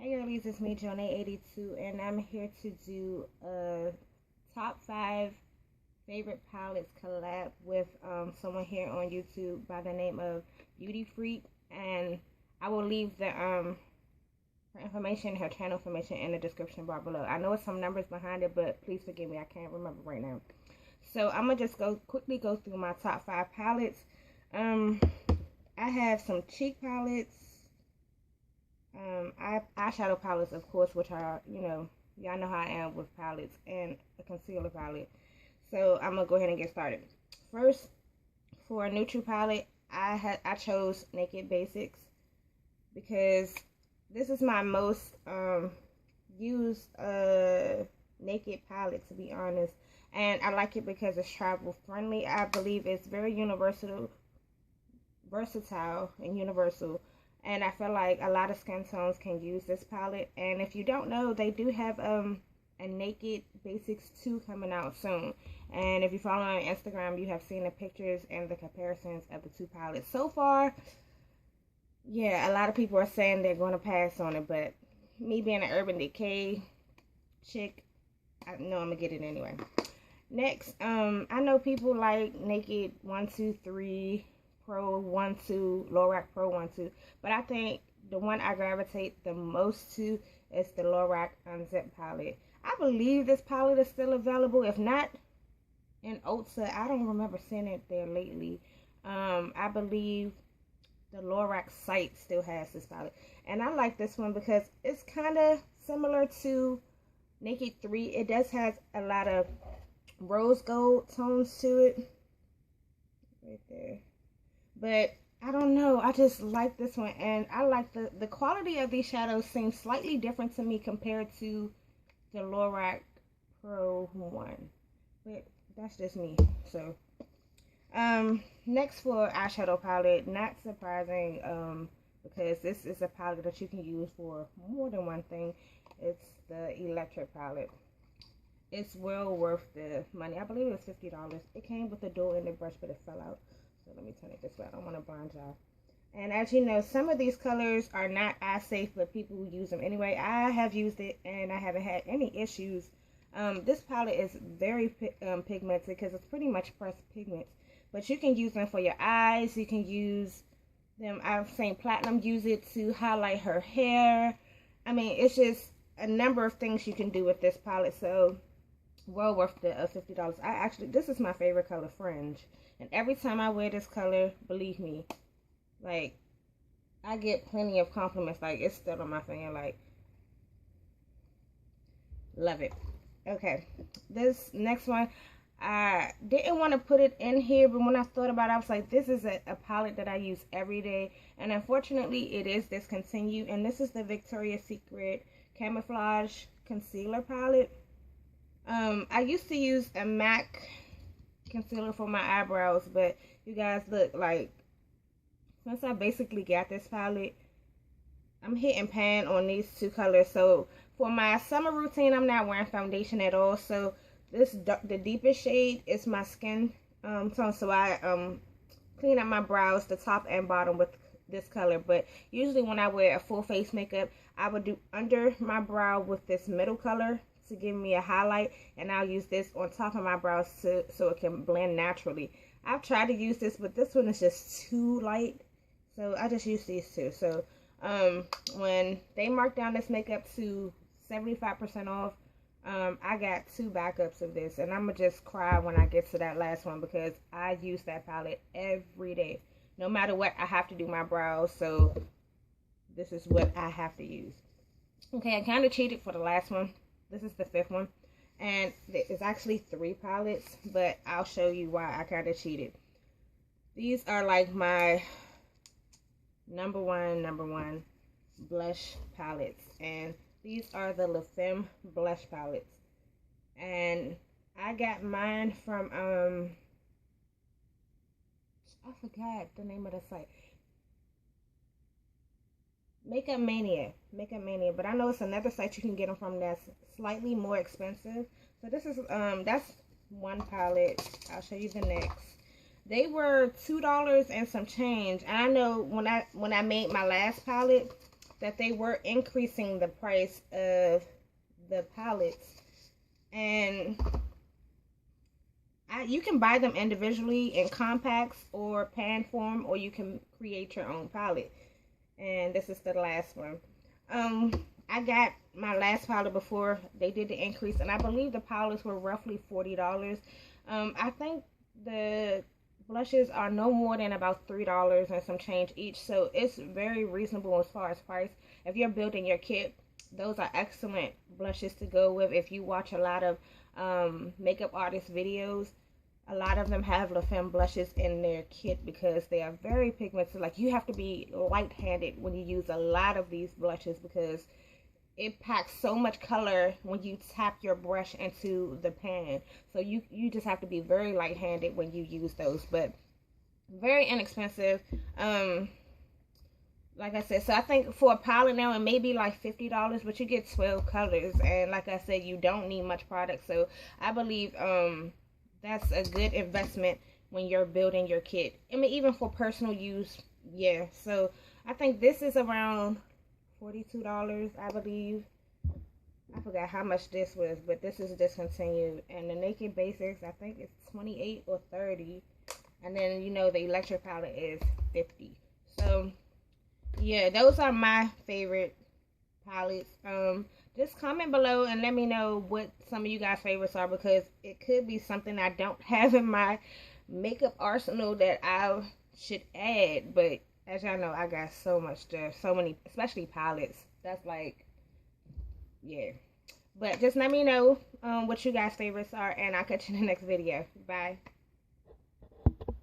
Hey girlies, it's me, Jonay82, and I'm here to do a top 5 favorite palettes collab with someone here on YouTube by the name of Beauty Freak, and I will leave the her information, her channel information in the description bar below. I know it's some numbers behind it, but please forgive me, I can't remember right now. So I'm gonna just quickly go through my top 5 palettes. I have some cheek palettes. Eyeshadow palettes, of course, which are, y'all know how I am with palettes, and a concealer palette. So I'm gonna go ahead and get started. First, for a neutral palette, I chose Naked Basics because this is my most used naked palette, to be honest, and I like it because it's travel friendly. I believe it's very versatile and universal. And I feel like a lot of skin tones can use this palette. And if you don't know, they do have a Naked Basics 2 coming out soon. And if you follow on Instagram, you have seen the pictures and the comparisons of the two palettes. So far, yeah, a lot of people are saying they're going to pass on it. But me being an Urban Decay chick, I know I'm going to get it anyway. Next, I know people like Naked 123 Pro 1-2, Lorac Pro 1-2, but I think the one I gravitate the most to is the Lorac Unzip palette. I believe this palette is still available. If not in Ulta, I don't remember seeing it there lately. I believe the Lorac site still has this palette, and I like this one because it's kind of similar to Naked 3. It does have a lot of rose gold tones to it right there. But I don't know, I just like this one, and I like the quality of these shadows seems slightly different to me compared to the Lorac Pro 1. But that's just me. So next for eyeshadow palette, not surprising, because this is a palette that you can use for more than one thing. It's the Electric palette. It's well worth the money. I believe it was $50. It came with a dual-ended brush, but it fell out. So let me turn it this way. I don't want to blind y'all. And as you know, some of these colors are not eye safe, but people use them anyway. I have used it and I haven't had any issues. This palette is very pigmented because it's pretty much pressed pigments. But you can use them for your eyes. You can use them. I've seen Platinum use it to highlight her hair. I mean, it's just a number of things you can do with this palette. So well worth the $50. This is my favorite color, Fringe. And every time I wear this color, believe me, like, I get plenty of compliments. Like, it's still on my finger. Like, love it. Okay, this next one, I didn't want to put it in here, but when I thought about it, I was like, this is a palette that I use every day. And unfortunately, it is discontinued. And this is the Victoria's Secret Camouflage Concealer Palette. I used to use a MAC concealer for my eyebrows, but you guys, look, like, since I basically got this palette, I'm hitting pan on these two colors. So for my summer routine, I'm not wearing foundation at all. So the deepest shade is my skin tone. So I clean up my brows, the top and bottom, with this color. But usually when I wear a full face makeup, I would do under my brow with this middle color to give me a highlight, and I'll use this on top of my brows so it can blend naturally. I've tried to use this, but this one is just too light, so I just use these two. So when they marked down this makeup to 75% off, I got 2 backups of this, and I'm gonna just cry when I get to that last one because I use that palette every day. No matter what, I have to do my brows, so this is what I have to use. Okay, I kind of cheated for the last one. This is the 5th one, and it's actually 3 palettes, but I'll show you why I kind of cheated. These are like my number one blush palettes, and these are the La Femme blush palettes, and I got mine from I forgot the name of the site. Makeup Mania, but I know it's another site you can get them from that's slightly more expensive. So this is that's one palette. I'll show you the next. They were $2 and some change. And I know when I made my last palette, that they were increasing the price of the palettes, and you can buy them individually in compacts or pan form, or you can create your own palette. And this is the last one. I got my last palette before they did the increase, and I believe the palettes were roughly $40. I think the blushes are no more than about $3 and some change each, so it's very reasonable as far as price. If you're building your kit, those are excellent blushes to go with. If you watch a lot of makeup artist videos, a lot of them have La Femme blushes in their kit because they are very pigmented. Like, you have to be light-handed when you use a lot of these blushes because it packs so much color when you tap your brush into the pan. So you just have to be very light-handed when you use those. But very inexpensive. Like I said, so I think for a palette now, it may be like $50, but you get 12 colors. And like I said, you don't need much product. So I believe that's a good investment when you're building your kit. I mean, even for personal use, yeah. So I think this is around $42, I believe. I forgot how much this was, but this is discontinued. And the Naked Basics, I think it's $28 or $30. And then, you know, the electric palette is $50. So yeah, those are my favorite palettes. Just comment below and let me know what some of you guys' favorites are, because it could be something I don't have in my makeup arsenal that I should add. But as y'all know, I got so much stuff, so many, especially palettes. That's like, yeah. But just let me know what you guys' favorites are, and I'll catch you in the next video. Bye.